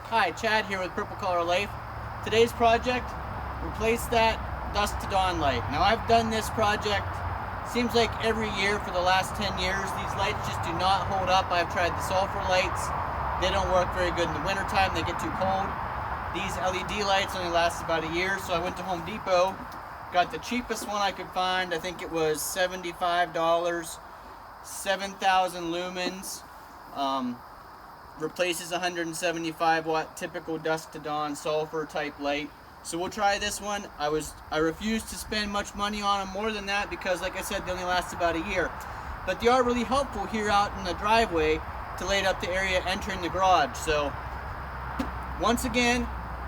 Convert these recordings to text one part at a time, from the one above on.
Hi, Chad here with Purple Color Life. Today's project, replace that dusk-to-dawn light. Now I've done this project, seems like every year for the last 10 years. These lights just do not hold up. I've tried the sulfur lights. They don't work very good in the wintertime. They get too cold. These LED lights only last about a year, so I went to Home Depot, got the cheapest one I could find. I think it was $75, 7,000 lumens. Replaces 175 watt typical dusk to dawn sulfur type light. So we'll try this one. I refused to spend much money on them more than that because, like I said, they only last about a year. But they are really helpful here out in the driveway to light up the area entering the garage. So once again,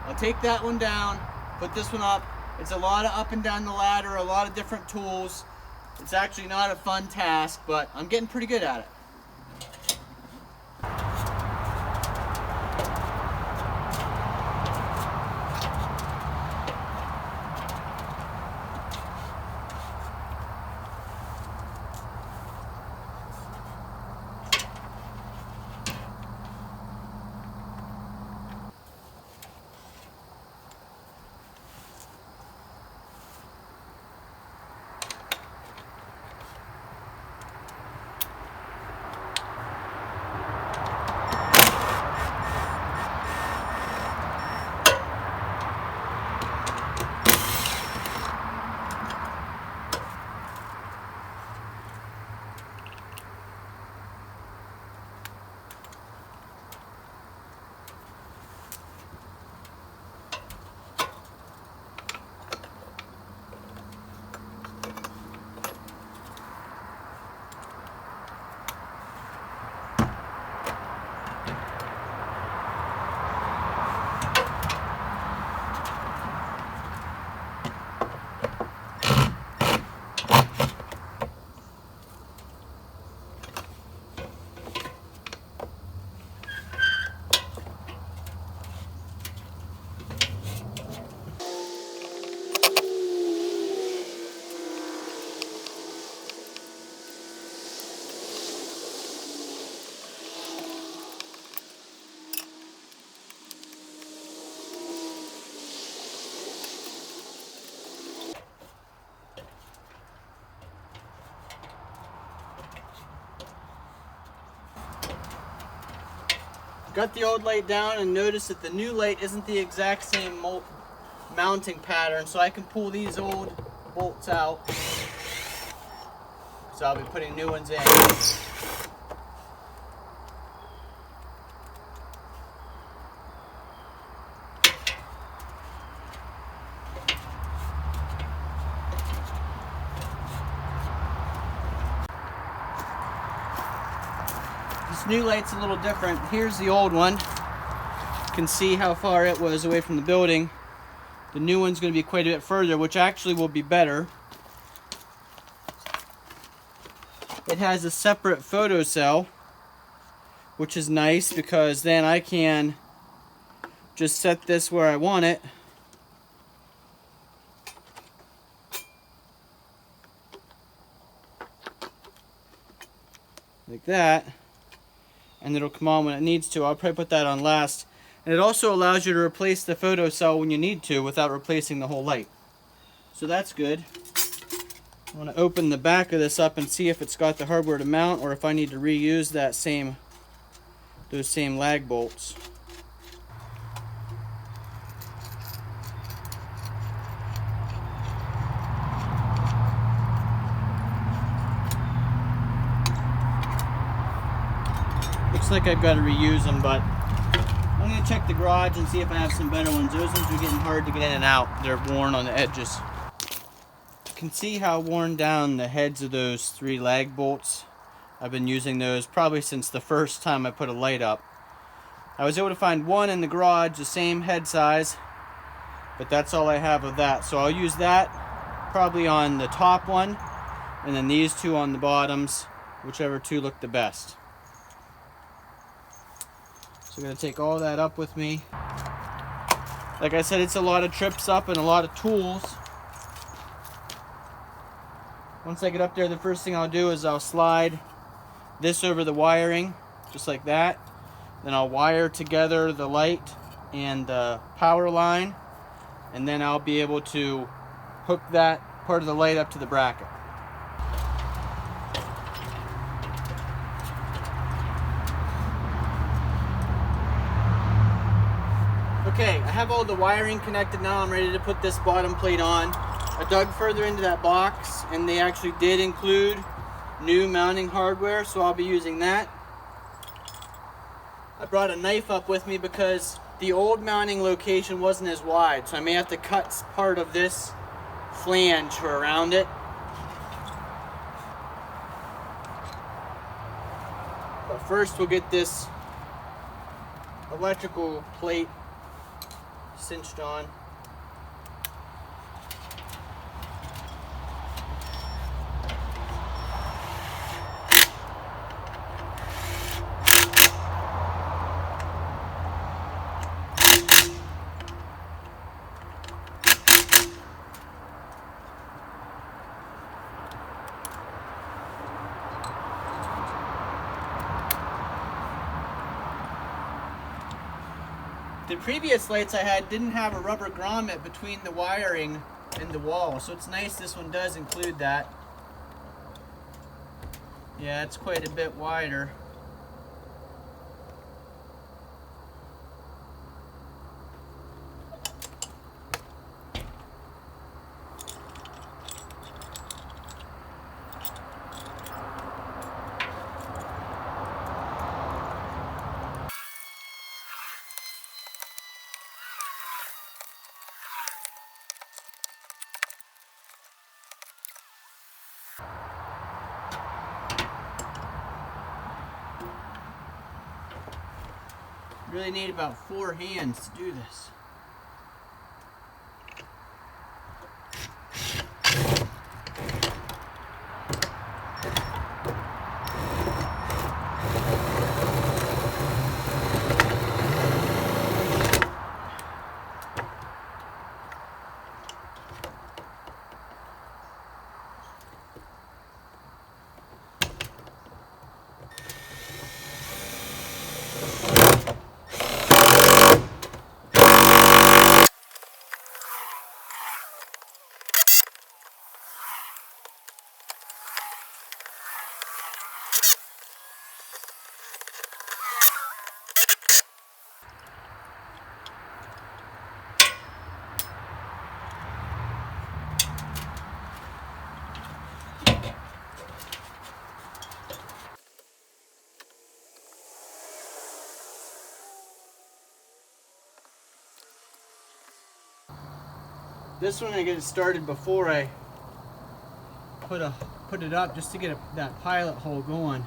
I'll take that one down, put this one up. It's a lot of up and down the ladder, a lot of different tools. It's actually not a fun task, but I'm getting pretty good at it. Got the old light down and notice that the new light isn't the exact same mounting pattern, so I can pull these old bolts out. So I'll be putting new ones in. This new light's a little different. Here's the old one. You can see how far it was away from the building. The new one's going to be quite a bit further, which actually will be better. It has a separate photocell, which is nice because then I can just set this where I want it. Like that. And it'll come on when it needs to. I'll probably put that on last. And it also allows you to replace the photocell when you need to without replacing the whole light. So that's good. I want to open the back of this up and see if it's got the hardware to mount or if I need to reuse those same lag bolts. Looks like I've got to reuse them, but I'm going to check the garage and see if I have some better ones. Those ones are getting hard to get in and out. They're worn on the edges. You can see how worn down the heads of those 3 lag bolts. I've been using those probably since the first time I put a light up. I was able to find one in the garage, the same head size, but that's all I have of that. So I'll use that probably on the top one, and then these 2 on the bottoms, whichever 2 look the best. So I'm going to take all that up with me. Like I said, it's a lot of trips up and a lot of tools. Once I get up there, the first thing I'll do is I'll slide this over the wiring, just like that. Then I'll wire together the light and the power line, and then I'll be able to hook that part of the light up to the bracket. Okay, I have all the wiring connected now. I'm ready to put this bottom plate on. I dug further into that box and they actually did include new mounting hardware, so I'll be using that. I brought a knife up with me because the old mounting location wasn't as wide, so I may have to cut part of this flange for around it. But first we'll get this electrical plate cinched on. The previous lights I had didn't have a rubber grommet between the wiring and the wall, so it's nice this one does include that. Yeah, it's quite a bit wider. Really need about 4 hands to do this. This one I get it started before I put it up, just to get that pilot hole going.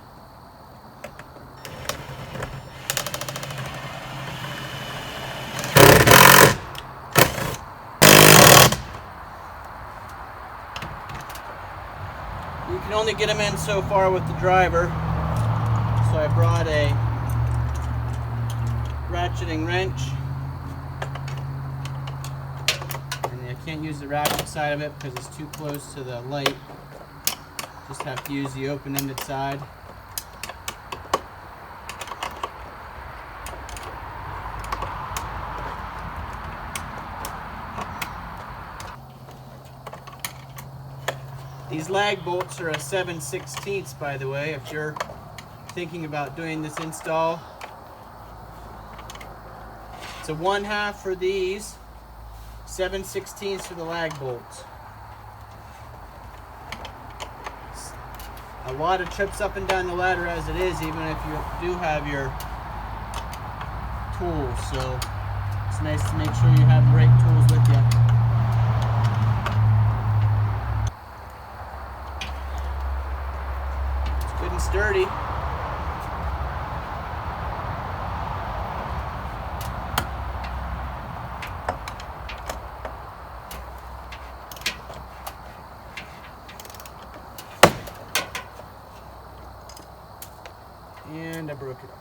You can only get them in so far with the driver, so I brought a ratcheting wrench. I can't use the ratchet side of it because it's too close to the light. Just have to use the open-ended side. These lag bolts are a 7/16, by the way, if you're thinking about doing this install. It's a 1/2 for these, 7/16 for the lag bolts. A lot of trips up and down the ladder as it is, even if you do have your tools, so it's nice to make sure you have the right tools with you. It's good and sturdy. And I broke it off.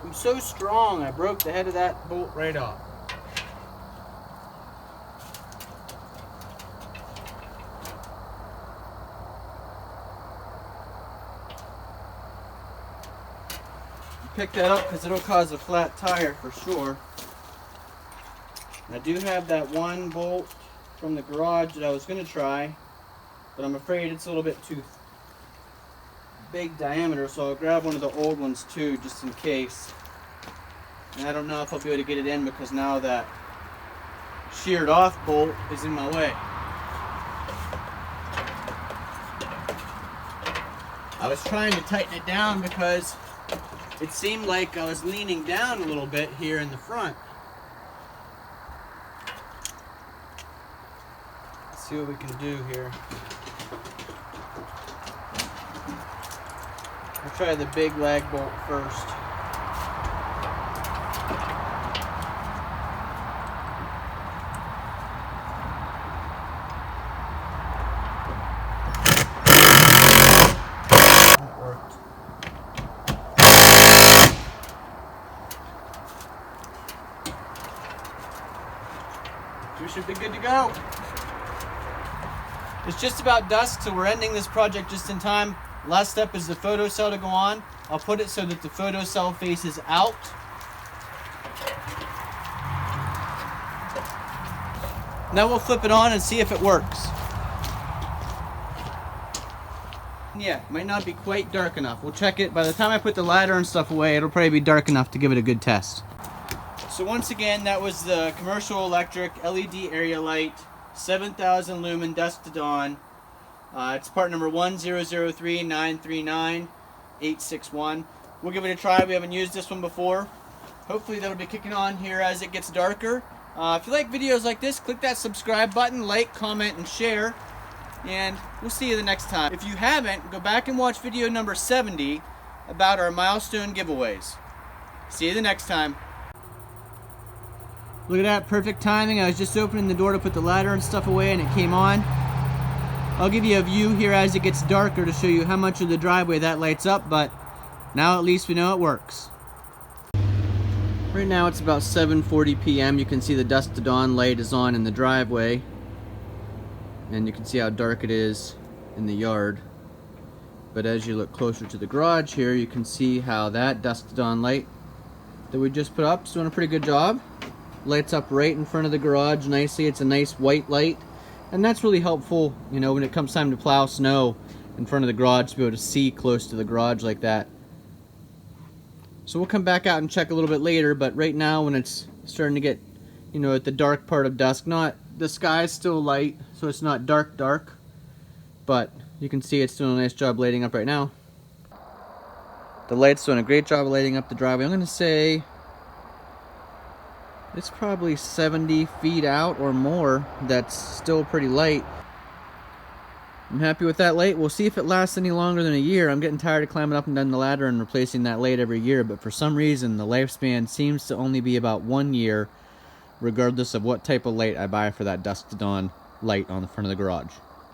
I'm so strong, I broke the head of that bolt right off. pick that up because it'll cause a flat tire for sure. I do have that one bolt from the garage that I was going to try, but I'm afraid it's a little bit too big diameter, so I'll grab one of the old ones too, just in case. And I don't know if I'll be able to get it in because now that sheared off bolt is in my way. I was trying to tighten it down because it seemed like I was leaning down a little bit here in the front. Let's see what we can do here. I'll try the big lag bolt first. We should be good to go. It's just about dusk, so we're ending this project just in time. Last step is the photocell to go on. I'll put it so that the photocell faces out. Now we'll flip it on and see if it works. Yeah, might not be quite dark enough. We'll check it. By the time I put the ladder and stuff away, it'll probably be dark enough to give it a good test. So once again, that was the commercial electric LED area light, 7,000 lumen dusk to dawn. It's part number 1003939-861. We'll give it a try. We haven't used this one before. Hopefully that'll be kicking on here as it gets darker. If you like videos like this, click that subscribe button, like, comment, and share. And we'll see you the next time. If you haven't, go back and watch video number 70 about our milestone giveaways. See you the next time. Look at that, perfect timing. I was just opening the door to put the ladder and stuff away and it came on. I'll give you a view here as it gets darker to show you how much of the driveway that lights up, but now at least we know it works. Right now it's about 7:40 p.m. You can see the dusk to dawn light is on in the driveway. And you can see how dark it is in the yard. But as you look closer to the garage here, you can see how that dusk to dawn light that we just put up is doing a pretty good job. Lights up right in front of the garage nicely. It's a nice white light, and that's really helpful, you know, when it comes time to plow snow in front of the garage, to be able to see close to the garage like that. So we'll come back out and check a little bit later, but right now when it's starting to get, you know, at the dark part of dusk, the sky is still light, so it's not dark, but you can see it's doing a nice job lighting up right now. The light's doing a great job of lighting up the driveway. I'm going to say it's probably 70 feet out or more. That's still pretty light. I'm happy with that light. We'll see if it lasts any longer than a year. I'm getting tired of climbing up and down the ladder and replacing that light every year, but for some reason the lifespan seems to only be about 1 year, regardless of what type of light I buy for that dusk to dawn light on the front of the garage.